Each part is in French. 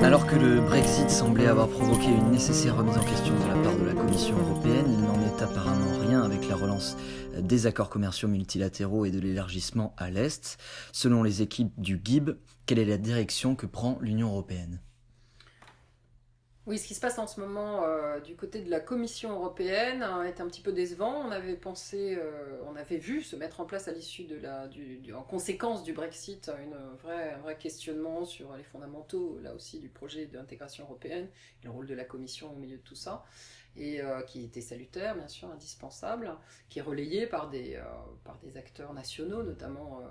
Alors que le Brexit semblait avoir provoqué une nécessaire remise en question de la part de la Commission européenne, il n'en est apparemment rien avec la relance des accords commerciaux multilatéraux et de l'élargissement à l'Est. Selon les équipes du GIB, quelle est la direction que prend l'Union européenne ? Oui, ce qui se passe en ce moment du côté de la Commission européenne est un petit peu décevant. On avait vu se mettre en place à l'issue en conséquence du Brexit, un vrai questionnement sur les fondamentaux, là aussi, du projet d'intégration européenne, et le rôle de la Commission au milieu de tout ça, et qui était salutaire, bien sûr, indispensable, qui est relayé par des acteurs nationaux, notamment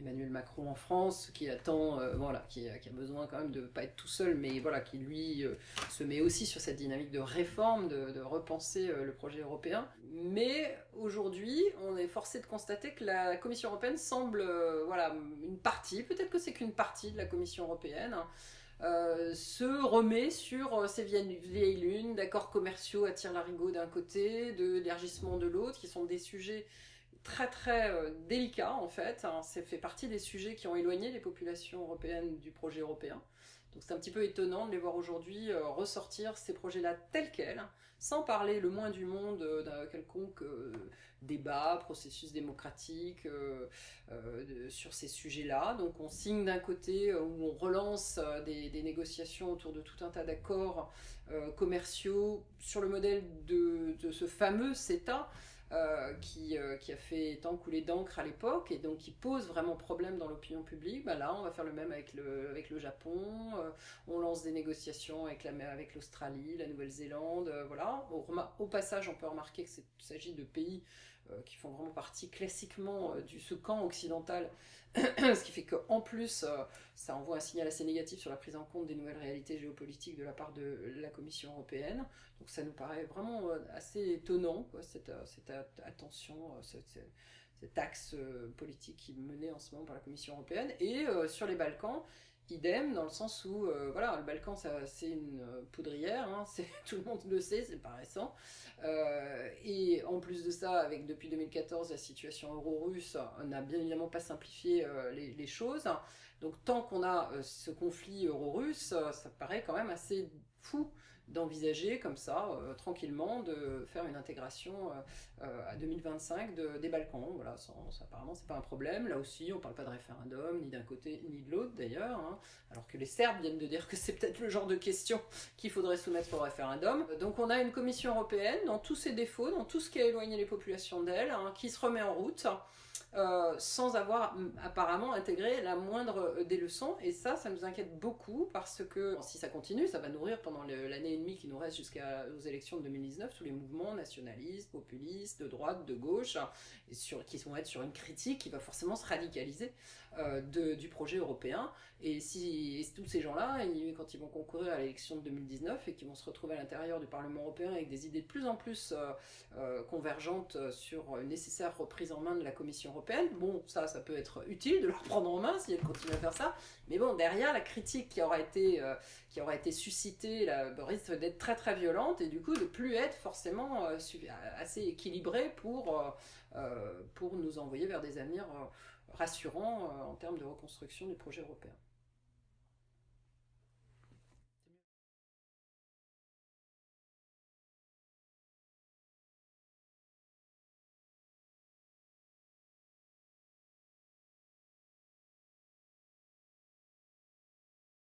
Emmanuel Macron en France, qui attend, qui a besoin quand même de ne pas être tout seul, mais voilà, qui lui se met aussi sur cette dynamique de réforme, de repenser le projet européen. Mais aujourd'hui, on est forcé de constater que la Commission européenne semble, une partie, peut-être que c'est qu'une partie de la Commission européenne, se remet sur ces vieilles lunes d'accords commerciaux à tire-larigot d'un côté, d'élargissement de l'autre, qui sont des sujets très très délicat en fait. Ça fait partie des sujets qui ont éloigné les populations européennes du projet européen. Donc c'est un petit peu étonnant de les voir aujourd'hui ressortir ces projets-là tels quels, sans parler le moins du monde d'un quelconque débat, processus démocratique sur ces sujets-là. Donc on signe d'un côté où on relance des négociations autour de tout un tas d'accords commerciaux sur le modèle de ce fameux CETA, qui a fait tant couler d'encre à l'époque et donc qui pose vraiment problème dans l'opinion publique. Là, on va faire le même avec le Japon. On lance des négociations avec l'Australie, la Nouvelle-Zélande. Au passage, on peut remarquer qu'il s'agit de pays qui font vraiment partie classiquement ce camp occidental, ce qui fait qu'en plus, ça envoie un signal assez négatif sur la prise en compte des nouvelles réalités géopolitiques de la part de la Commission européenne. Donc ça nous paraît vraiment assez étonnant, quoi, cette attention, cet axe politique qui est mené en ce moment par la Commission européenne. Et sur les Balkans, idem, dans le sens où le Balkan c'est une poudrière, tout le monde le sait, c'est pas récent, et en plus de ça, avec depuis 2014 la situation euro-russe n'a bien évidemment pas simplifié les choses. Donc tant qu'on a ce conflit euro-russe, ça paraît quand même assez fou d'envisager comme ça, tranquillement, de faire une intégration à 2025 des Balkans. Voilà, apparemment, c'est pas un problème. Là aussi, on parle pas de référendum, ni d'un côté, ni de l'autre d'ailleurs, alors que les Serbes viennent de dire que c'est peut-être le genre de question qu'il faudrait soumettre au référendum. Donc on a une Commission européenne, dans tous ses défauts, dans tout ce qui a éloigné les populations d'elle, qui se remet en route, sans avoir apparemment intégré la moindre des leçons. Et ça nous inquiète beaucoup, parce que si ça continue, ça va nourrir pendant l'année et demie qui nous reste jusqu'aux élections de 2019 tous les mouvements nationalistes, populistes, de droite, de gauche, qui vont être sur une critique qui va forcément se radicaliser du projet européen. Et tous ces gens-là, quand ils vont concourir à l'élection de 2019 et qui vont se retrouver à l'intérieur du Parlement européen avec des idées de plus en plus convergentes sur une nécessaire reprise en main de la Commission européenne, bon, ça peut être utile de leur prendre en main si elles continuent à faire ça, mais bon, derrière, la critique qui aura été suscitée risque d'être très très violente, et du coup de plus être forcément assez équilibrée pour nous envoyer vers des avenirs rassurants en termes de reconstruction du projet européen.